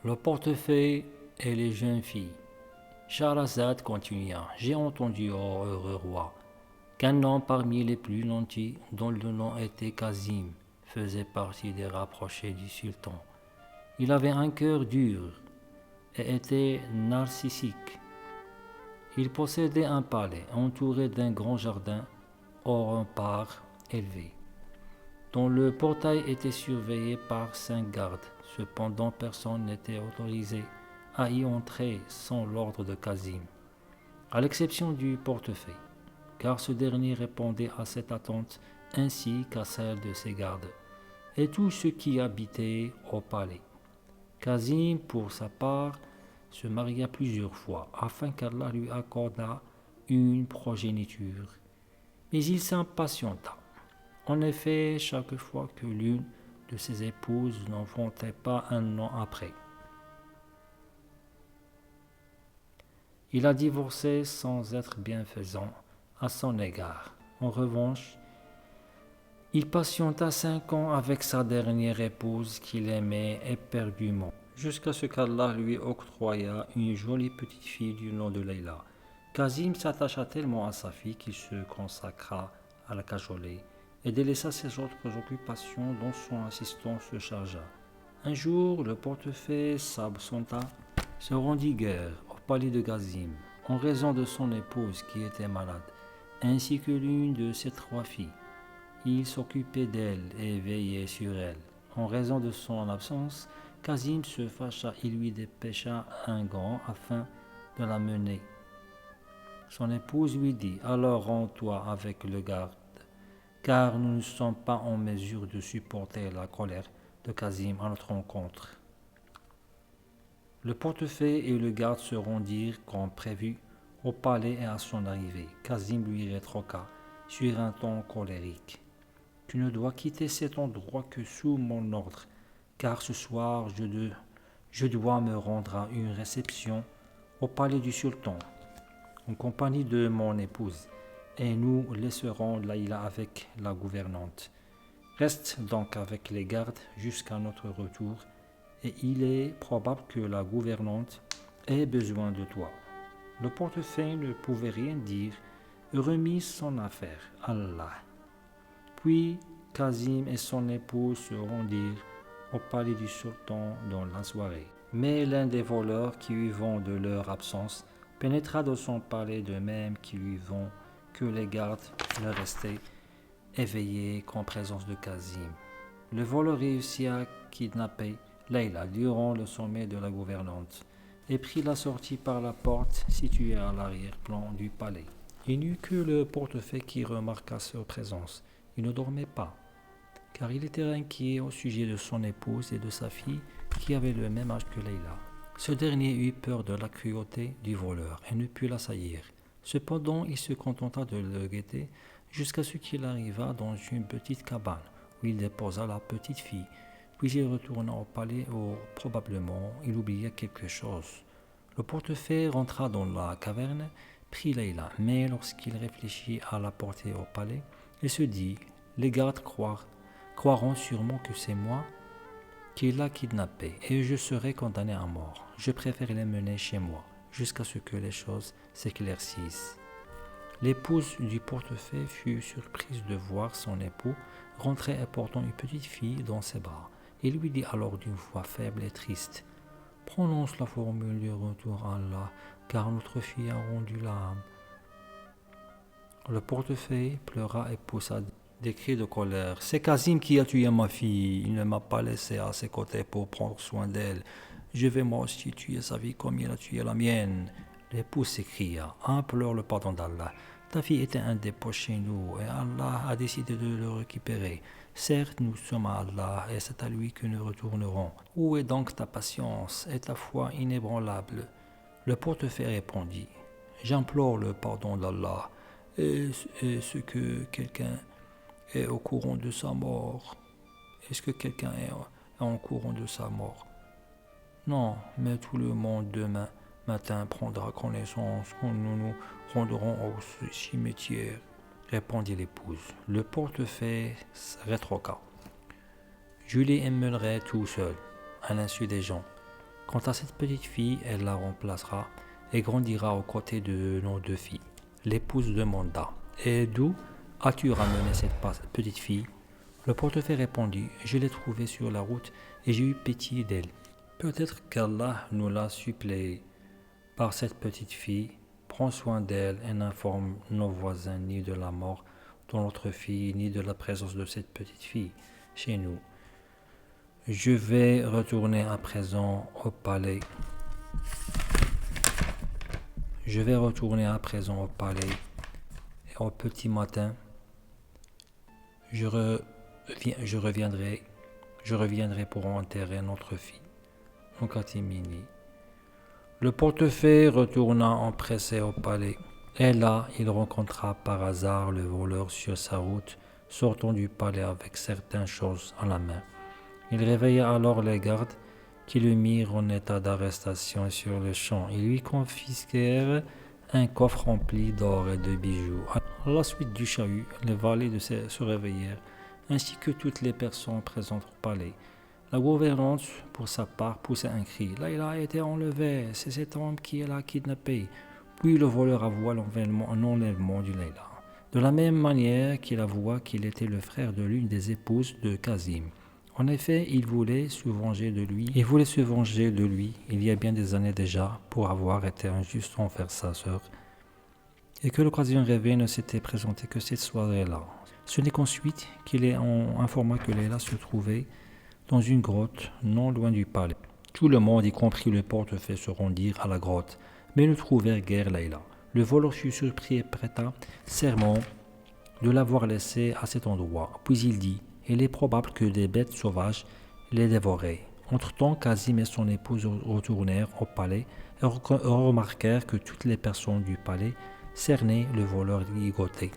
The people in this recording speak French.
Le portefeuille et les jeunes filles. Shahrazad continua. J'ai entendu, ô heureux roi, qu'un homme parmi les plus nantis, dont le nom était Kazim, faisait partie des rapprochés du sultan. Il avait un cœur dur et était narcissique. Il possédait un palais entouré d'un grand jardin au rempart élevé, dont le portail était surveillé par 5 gardes. Cependant, personne n'était autorisé à y entrer sans l'ordre de Kazim, à l'exception du portefeuille, car ce dernier répondait à cette attente ainsi qu'à celle de ses gardes, et tous ceux qui habitaient au palais. Kazim, pour sa part, se maria plusieurs fois, afin qu'Allah lui accordât une progéniture. Mais il s'impatienta. En effet, chaque fois que l'une de ses épouses n'enfantait pas un an après, il a divorcé sans être bienfaisant à son égard. En revanche, il patienta 5 ans avec sa dernière épouse qu'il aimait éperdument, jusqu'à ce qu'Allah lui octroya une jolie petite fille du nom de Leila. Kazim s'attacha tellement à sa fille qu'il se consacra à la cajoler et délaissa ses autres occupations dont son assistant se chargea. Un jour, le portefeuille s'absenta, se rendit guère au palais de Kazim, en raison de son épouse qui était malade, ainsi que l'une de ses 3 filles. Il s'occupait d'elle et veillait sur elle. En raison de son absence, Kazim se fâcha et lui dépêcha un grand afin de la mener. Son épouse lui dit: alors rends-toi avec le garde, car nous ne sommes pas en mesure de supporter la colère de Kazim à notre rencontre. Le portefeuille et le garde se rendirent comme prévu au palais et à son arrivée, Kazim lui rétorqua sur un ton colérique: tu ne dois quitter cet endroit que sous mon ordre, car ce soir je dois me rendre à une réception au palais du sultan, en compagnie de mon épouse, et nous laisserons Laïla avec la gouvernante. Reste donc avec les gardes jusqu'à notre retour, et il est probable que la gouvernante ait besoin de toi. Le portefeuille ne pouvait rien dire et remit son affaire à Allah. Puis Kazim et son épouse se rendirent au palais du sultan dans la soirée. Mais l'un des voleurs qui eut vent de leur absence pénétra dans son palais, de même qu'il eut vent que les gardes ne restaient éveillés qu'en présence de Kazim. Le voleur réussit à kidnapper Leila durant le sommet de la gouvernante et prit la sortie par la porte située à l'arrière-plan du palais. Il n'y eut que le portefeuille qui remarqua sa présence. Il ne dormait pas, car il était inquiet au sujet de son épouse et de sa fille qui avaient le même âge que Leila. Ce dernier eut peur de la cruauté du voleur et ne put l'assaillir. Cependant, il se contenta de le guetter jusqu'à ce qu'il arriva dans une petite cabane où il déposa la petite fille. Puis il retourna au palais où, probablement, il oublia quelque chose. Le portefeuille rentra dans la caverne, prit Leila, mais lorsqu'il réfléchit à la porter au palais, il se dit: les gardes croiront sûrement que c'est moi qui l'a kidnappé et je serai condamné à mort. Je préfère les mener chez moi jusqu'à ce que les choses s'éclaircissent. L'épouse du portefeuille fut surprise de voir son époux rentrer et portant une petite fille dans ses bras. Il lui dit alors d'une voix faible et triste: prononce la formule du retour à Allah, car notre fille a rendu l'âme. Le portefeuille pleura et poussa des cris de colère. C'est Kazim qui a tué ma fille. Il ne m'a pas laissé à ses côtés pour prendre soin d'elle. Je vais moi aussi tuer sa vie comme il a tué la mienne. L'épouse s'écria: implore le pardon d'Allah. Ta fille était un dépôt chez nous et Allah a décidé de le récupérer. Certes, nous sommes à Allah et c'est à lui que nous retournerons. Où est donc ta patience et ta foi inébranlable? Le portefeuille répondit: j'implore le pardon d'Allah. Est-ce que quelqu'un est au courant de sa mort? Est-ce que quelqu'un est au courant de sa mort? Non, mais tout le monde demain matin prendra connaissance quand nous nous rendrons au cimetière, répondit l'épouse. Le portefeuille rétorqua: je les emmènerai tout seul, à l'insu des gens. Quant à cette petite fille, elle la remplacera et grandira aux côtés de nos deux filles. L'épouse demanda: Et d'où as-tu ramené cette petite fille? Le portefaix répondit: Je l'ai trouvée sur la route et j'ai eu pitié d'elle. Peut-être qu'Allah nous l'a suppléée par cette petite fille. Prends soin d'elle et n'informe nos voisins ni de la mort de notre fille, ni de la présence de cette petite fille chez nous. Je vais retourner à présent au palais. Et au petit matin, je reviendrai pour enterrer notre fille en catimini. Le portefaix retourna empressé au palais. Et là, il rencontra par hasard le voleur sur sa route, sortant du palais avec certaines choses à la main. Il réveilla alors les gardes, qui le mirent en état d'arrestation sur le champ. Ils lui confisquèrent un coffre rempli d'or et de bijoux. À la suite du chahut, les valets se réveillèrent, ainsi que toutes les personnes présentes au palais. La gouvernante, pour sa part, poussa un cri. « Layla a été enlevée, c'est cet homme qui l'a kidnappée. » Puis le voleur avoua l'enlèvement du Layla, de la même manière qu'il avoua qu'il était le frère de l'une des épouses de Kazim. En effet, il voulait se venger de lui il y a bien des années déjà, pour avoir été injuste envers sa sœur, et que l'occasion rêvée ne s'était présentée que cette soirée-là. Ce n'est qu'ensuite qu'il informa que Layla se trouvait dans une grotte non loin du palais. Tout le monde, y compris le portefaix, se rendirent à la grotte, mais ne trouvèrent guère Layla. Le voleur fut surpris et prêta serment de l'avoir laissée à cet endroit. Puis il dit: Il est probable que des bêtes sauvages l'aient dévorée. Entre-temps, Kazim et son épouse retournèrent au palais et remarquèrent que toutes les personnes du palais cernaient le voleur ligoté.